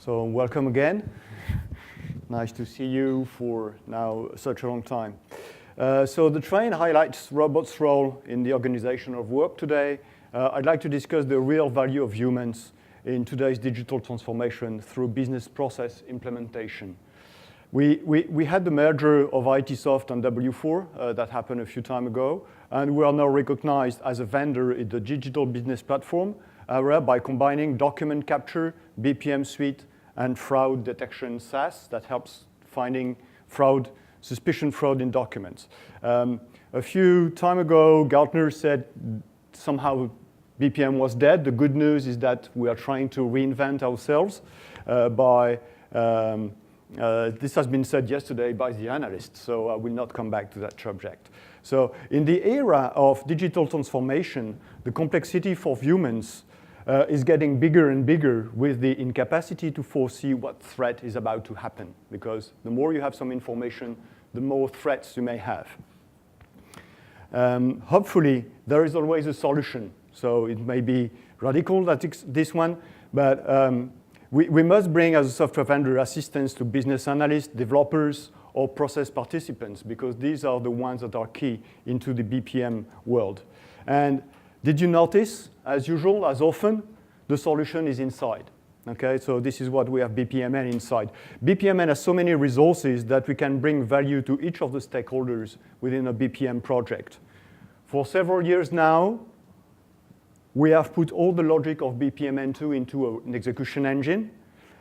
So welcome again. Nice to see you for now such a long time. So the train highlights robots' role in the organization of work today. I'd like to discuss the real value of humans in today's digital transformation through business process implementation. We had the merger of ITESOFT and W4 that happened a few time ago, and we are now recognized as a vendor in the digital business platform by combining document capture, BPM suite, and fraud detection SaaS that helps finding fraud, suspicion fraud in documents. A few time ago, Gartner said somehow BPM was dead. The good news is that we are trying to reinvent ourselves this has been said yesterday by the analysts, so I will not come back to that subject. So in the era of digital transformation, the complexity for humans is getting bigger and bigger with the incapacity to foresee what threat is about to happen, because the more you have some information, the more threats you may have. Hopefully, there is always a solution. So it may be radical, this one, but we must bring, as a software vendor, assistance to business analysts, developers, or process participants, because these are the ones that are key into the BPM world. And did you notice, as usual, as often, the solution is inside? Okay, so this is what we have bpmN inside. bpmN has so many resources that we can bring value to each of the stakeholders within a BPM project. For several years now, we have put all the logic of bpmN2 into an execution engine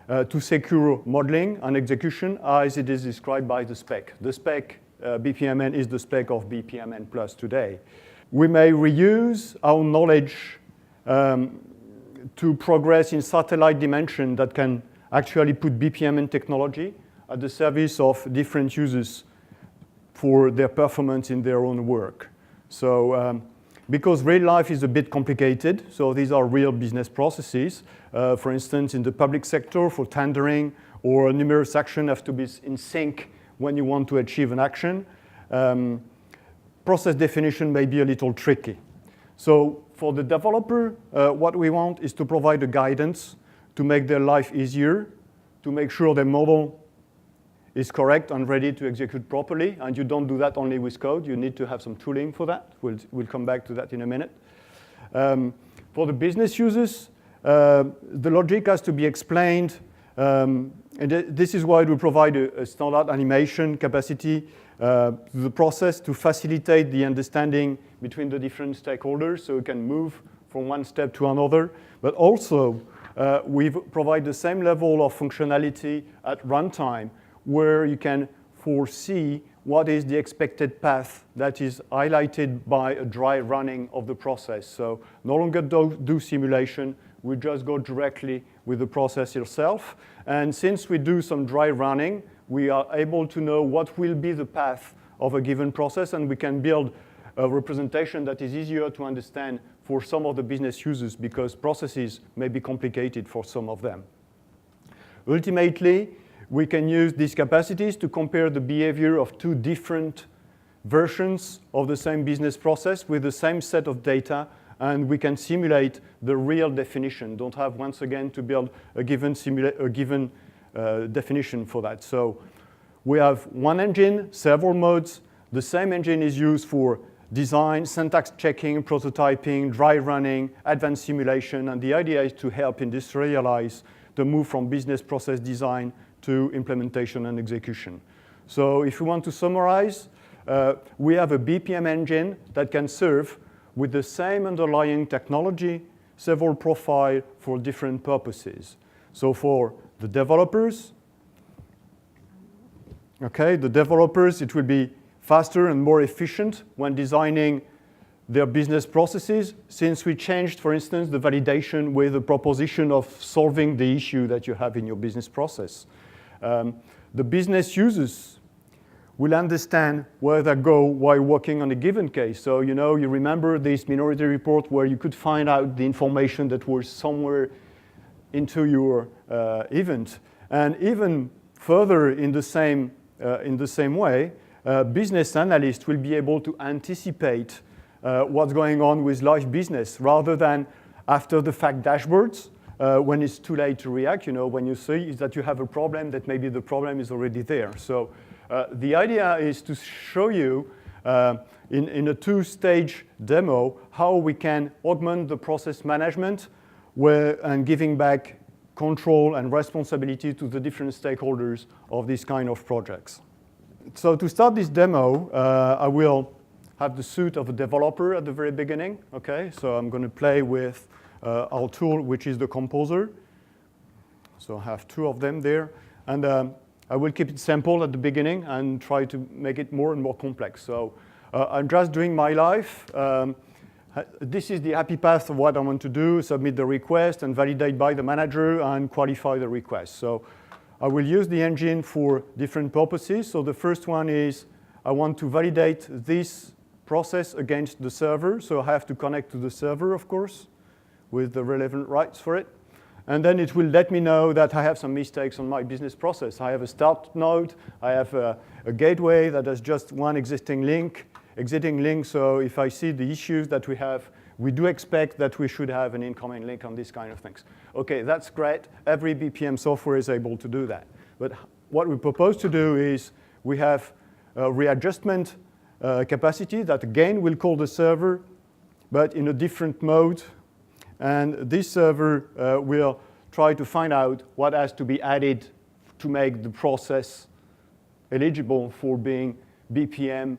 to secure modeling and execution as it is described by the spec. The spec, bpmN is the spec of bpmN Plus today. We may reuse our knowledge to progress in satellite dimension that can actually put bpmN technology at the service of different users for their performance in their own work. So, because real life is a bit complicated, so these are real business processes. For instance, in the public sector for tendering or numerous actions have to be in sync when you want to achieve an action. Process definition may be a little tricky. So for the developer, what we want is to provide a guidance to make their life easier, to make sure their model is correct and ready to execute properly. And you don't do that only with code. You need to have some tooling for that. We'll come back to that in a minute. For the business users, the logic has to be explained. And this is why we provide a standard animation capacity to the process to facilitate the understanding between the different stakeholders so we can move from one step to another. But also, we provide the same level of functionality at runtime where you can foresee what is the expected path that is highlighted by a dry running of the process. So no longer do simulation, we just go directly with the process itself. And since we do some dry running, we are able to know what will be the path of a given process, and we can build a representation that is easier to understand for some of the business users because processes may be complicated for some of them. Ultimately, we can use these capacities to compare the behavior of two different versions of the same business process with the same set of data, and we can simulate the real definition. Don't have, once again, to build a given definition for that. So we have one engine, several modes. The same engine is used for design, syntax checking, prototyping, dry running, advanced simulation, and the idea is to help industrialize the move from business process design to implementation and execution. So if we want to summarize, we have a BPM engine that can serve with the same underlying technology, several profiles for different purposes. So for the developers, it will be faster and more efficient when designing their business processes, since we changed, for instance, the validation with the proposition of solving the issue that you have in your business process. The business users will understand where they go while working on a given case. So, you remember this Minority Report where you could find out the information that was somewhere into your event. And even further in the same way, business analysts will be able to anticipate what's going on with live business rather than after the fact dashboards. when it's too late to react, when you see is that you have a problem that maybe the problem is already there. So the idea is to show you in a two-stage demo how we can augment the process management and giving back control and responsibility to the different stakeholders of these kind of projects. So to start this demo, I will have the suit of a developer at the very beginning. Okay, so I'm going to play with our tool, which is the composer. So I have two of them there. And I will keep it simple at the beginning and try to make it more and more complex. So I'm just doing my life. This is the happy path of what I want to do, submit the request and validate by the manager and qualify the request. So I will use the engine for different purposes. So the first one is I want to validate this process against the server. So I have to connect to the server, of course, with the relevant rights for it. And then it will let me know that I have some mistakes on my business process. I have a start node. I have a gateway that has just one exiting link. So if I see the issues that we have, we do expect that we should have an incoming link on these kind of things. OK, that's great. Every BPM software is able to do that. But what we propose to do is we have a readjustment capacity that, again, will call the server, but in a different mode. And this server will try to find out what has to be added to make the process eligible for being BPM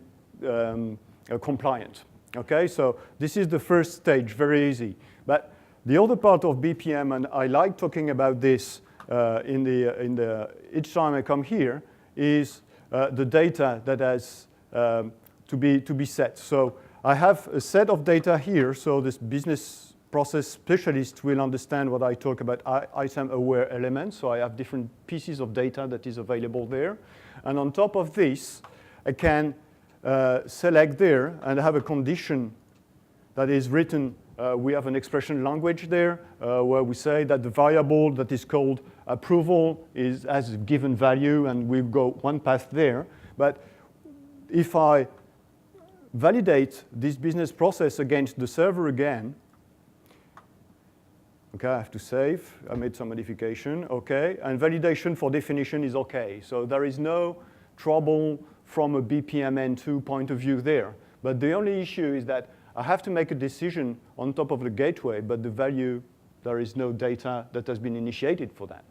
compliant. Okay, so this is the first stage, very easy. But the other part of BPM, and I like talking about this each time I come here, is the data that has to be set. So I have a set of data here, so this business process specialist will understand what I talk about item-aware elements. So I have different pieces of data that is available there. And on top of this, I can select there and have a condition that is written. We have an expression language there where we say that the variable that is called approval has a given value, and we go one path there. But if I validate this business process against the server again, okay, I have to save. I made some modification. Okay, and validation for definition is okay. So there is no trouble from a bpmN2 point of view there. But the only issue is that I have to make a decision on top of the gateway, but the value, there is no data that has been initiated for that.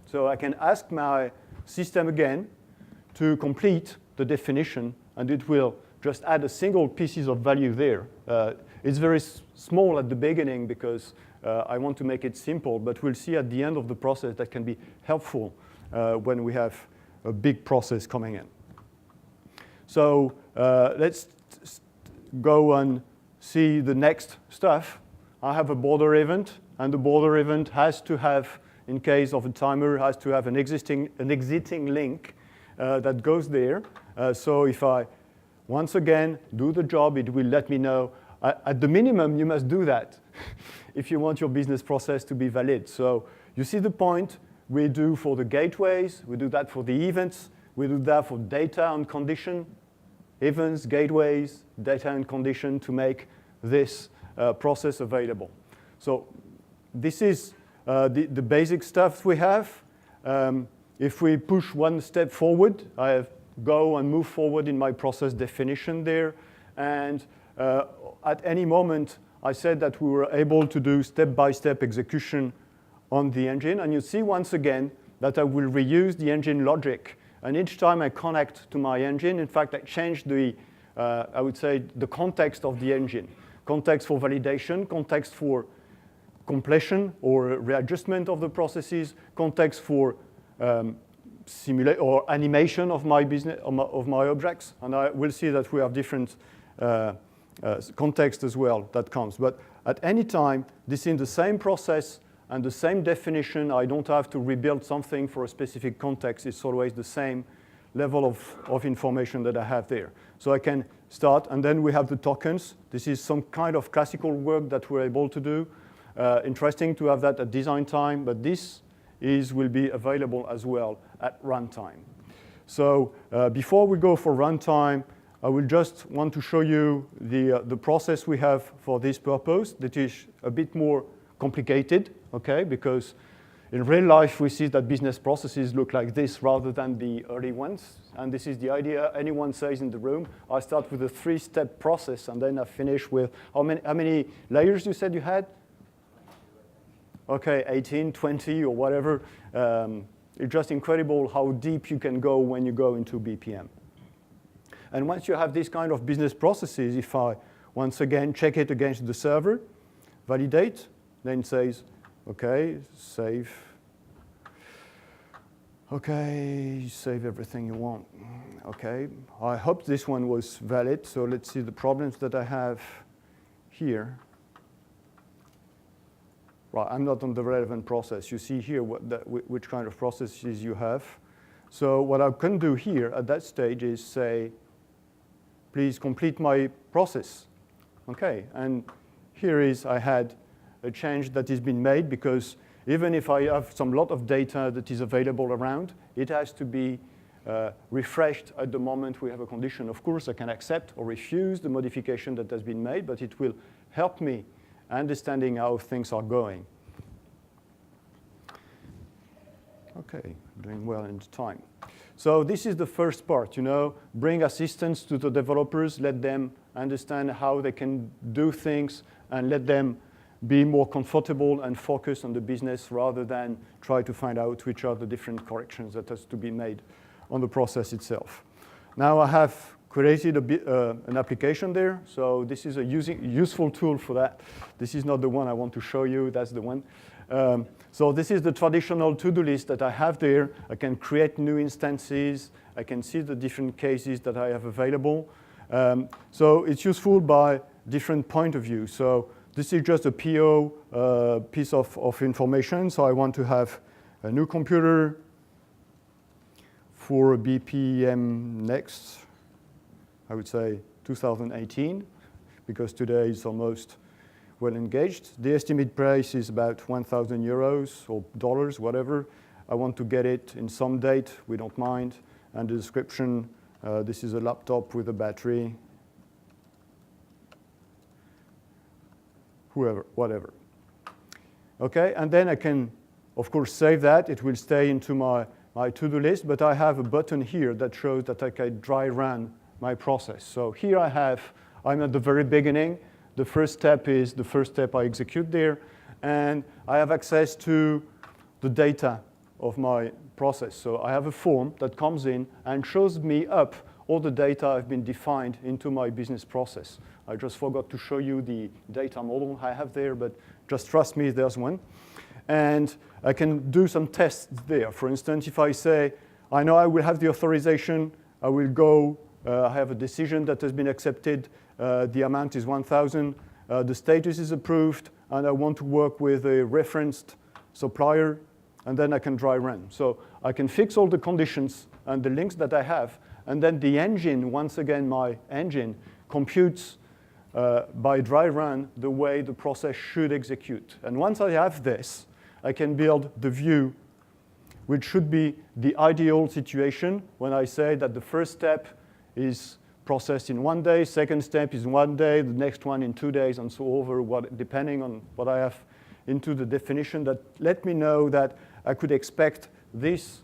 So I can ask my system again to complete the definition, and it will just add a single pieces of value there. It's very small at the beginning because I want to make it simple, but we'll see at the end of the process that can be helpful when we have a big process coming in. So let's go and see the next stuff. I have a border event, and the border event has to have, in case of a timer, has to have an exiting link that goes there. So if I, once again, do the job, it will let me know. At the minimum, you must do that if you want your business process to be valid. So you see the point. We do for the gateways. We do that for the events. We do that for data and condition. Events, gateways, data and condition to make this process available. So this is the basic stuff we have. If we push one step forward, I go and move forward in my process definition there. And at any moment, I said that we were able to do step-by-step execution on the engine. And you see once again that I will reuse the engine logic. And each time I connect to my engine, in fact, I change the, I would say, the context of the engine. Context for validation, context for completion or readjustment of the processes, context for simulate or animation of my business of my objects. And I will see that we have different context as well that comes. But at any time, this is the same process and the same definition. I don't have to rebuild something for a specific context. It's always the same level of information that I have there. So I can start, and then we have the tokens. This is some kind of classical work that we're able to do. Interesting to have that at design time, but this will be available as well at runtime. So before we go for runtime, I will just want to show you the process we have for this purpose that is a bit more complicated, okay, because in real life we see that business processes look like this rather than the early ones. And this is the idea anyone says in the room. I start with a 3-step process and then I finish with, how many layers you said you had? Okay, 18, 20 or whatever. It's just incredible how deep you can go when you go into BPM. And once you have this kind of business processes, if I once again check it against the server, validate, then it says, okay, save. Okay, save everything you want. Okay, I hope this one was valid. So let's see the problems that I have here. Right, I'm not on the relevant process. You see here which kind of processes you have. So what I can do here at that stage is say, please complete my process. Okay, and here is I had a change that has been made because even if I have some lot of data that is available around, it has to be refreshed at the moment we have a condition. Of course, I can accept or refuse the modification that has been made, but it will help me understanding how things are going. Okay, doing well in the time. So this is the first part, bring assistance to the developers, let them understand how they can do things, and let them be more comfortable and focus on the business rather than try to find out which are the different corrections that has to be made on the process itself. Now I have created an application there, so this is a useful tool for that. This is not the one I want to show you, that's the one. So this is the traditional to-do list that I have there. I can create new instances. I can see the different cases that I have available. So it's useful by different point of view. So this is just a PO piece of information. So I want to have a new computer for bpmNEXT, I would say 2018, because today is almost well engaged. The estimate price is about 1,000 euros or dollars, whatever. I want to get it in some date, we don't mind. And the description, this is a laptop with a battery, whatever. Okay, and then I can, of course, save that. It will stay into my to-do list, but I have a button here that shows that I can dry run my process. So here I'm at the very beginning. The first step is the first step I execute there, and I have access to the data of my process. So I have a form that comes in and shows me up all the data I've been defined into my business process. I just forgot to show you the data model I have there, but just trust me, there's one. And I can do some tests there. For instance, if I say, I know I will have the authorization, I will go, I have a decision that has been accepted, the amount is 1,000, the status is approved, and I want to work with a referenced supplier, and then I can dry run. So I can fix all the conditions and the links that I have, and then the engine, once again, my engine, computes by dry run the way the process should execute. And once I have this, I can build the view, which should be the ideal situation when I say that the first step is processed in 1 day, second step is 1 day, the next one in 2 days, and so over, depending on what I have into the definition that let me know that I could expect this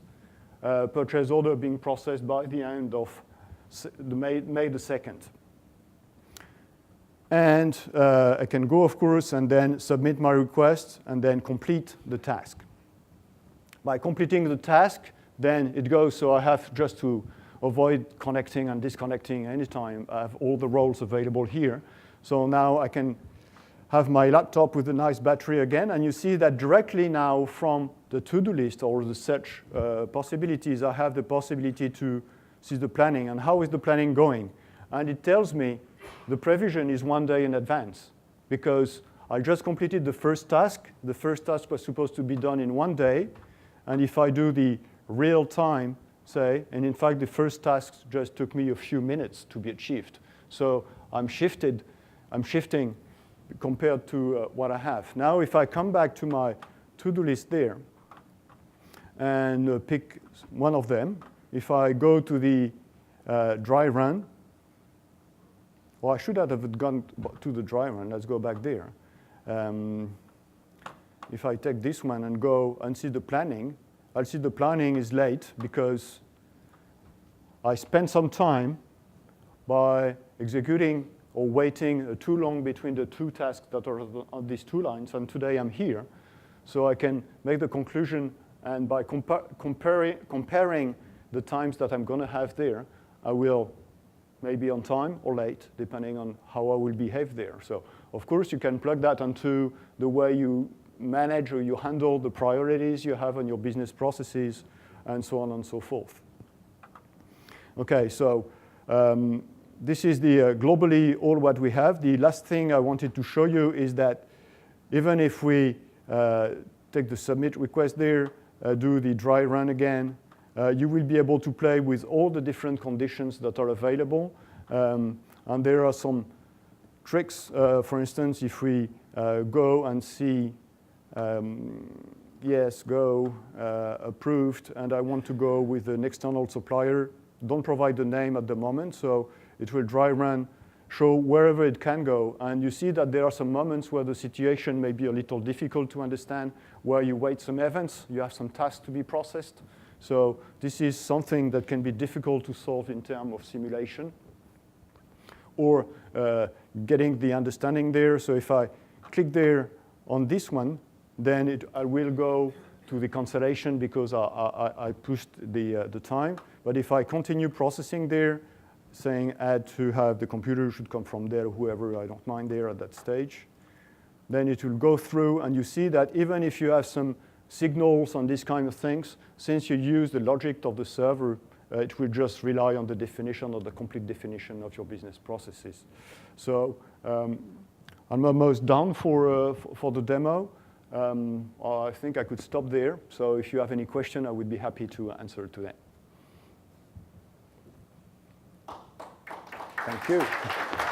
purchase order being processed by the end of May the 2nd. And I can go, of course, and then submit my request and then complete the task. By completing the task, then it goes, so I have just to avoid connecting and disconnecting anytime. I have all the roles available here. So now I can have my laptop with a nice battery again, and you see that directly now from the to-do list or the search possibilities, I have the possibility to see the planning and how is the planning going. And it tells me the prevision is 1 day in advance because I just completed the first task. The first task was supposed to be done in 1 day, and if I do the real time, say, and in fact the first task just took me a few minutes to be achieved. So I'm shifting compared to what I have. Now if I come back to my to-do list there and pick one of them, if I go to the dry run, well, I should have gone to the dry run. Let's go back there. if I take this one and go and see the planning, I'll see the planning is late because I spent some time by executing or waiting too long between the two tasks that are on these two lines, and today I'm here. So I can make the conclusion, and by comparing the times that I'm going to have there, I will maybe on time or late, depending on how I will behave there. So, of course, you can plug that onto the way you manage or you handle the priorities you have on your business processes, and so on and so forth. Okay, so this is the globally all what we have. The last thing I wanted to show you is that even if we take the submit request there, do the dry run again, you will be able to play with all the different conditions that are available. And there are some tricks. For instance, if we go and see yes, go, approved, and I want to go with an external supplier, don't provide the name at the moment, so it will dry run, show wherever it can go. And you see that there are some moments where the situation may be a little difficult to understand, where you wait some events, you have some tasks to be processed. So this is something that can be difficult to solve in terms of simulation or getting the understanding there. So if I click there on this one, then I will go to the cancellation because I pushed the time. But if I continue processing there, saying add to have the computer should come from there, whoever, I don't mind there at that stage, then it will go through, and you see that even if you have some signals on these kind of things, since you use the logic of the server, it will just rely on the definition or the complete definition of your business processes. So I'm almost done for the demo. I think I could stop there. So if you have any question, I would be happy to answer to them. Thank you.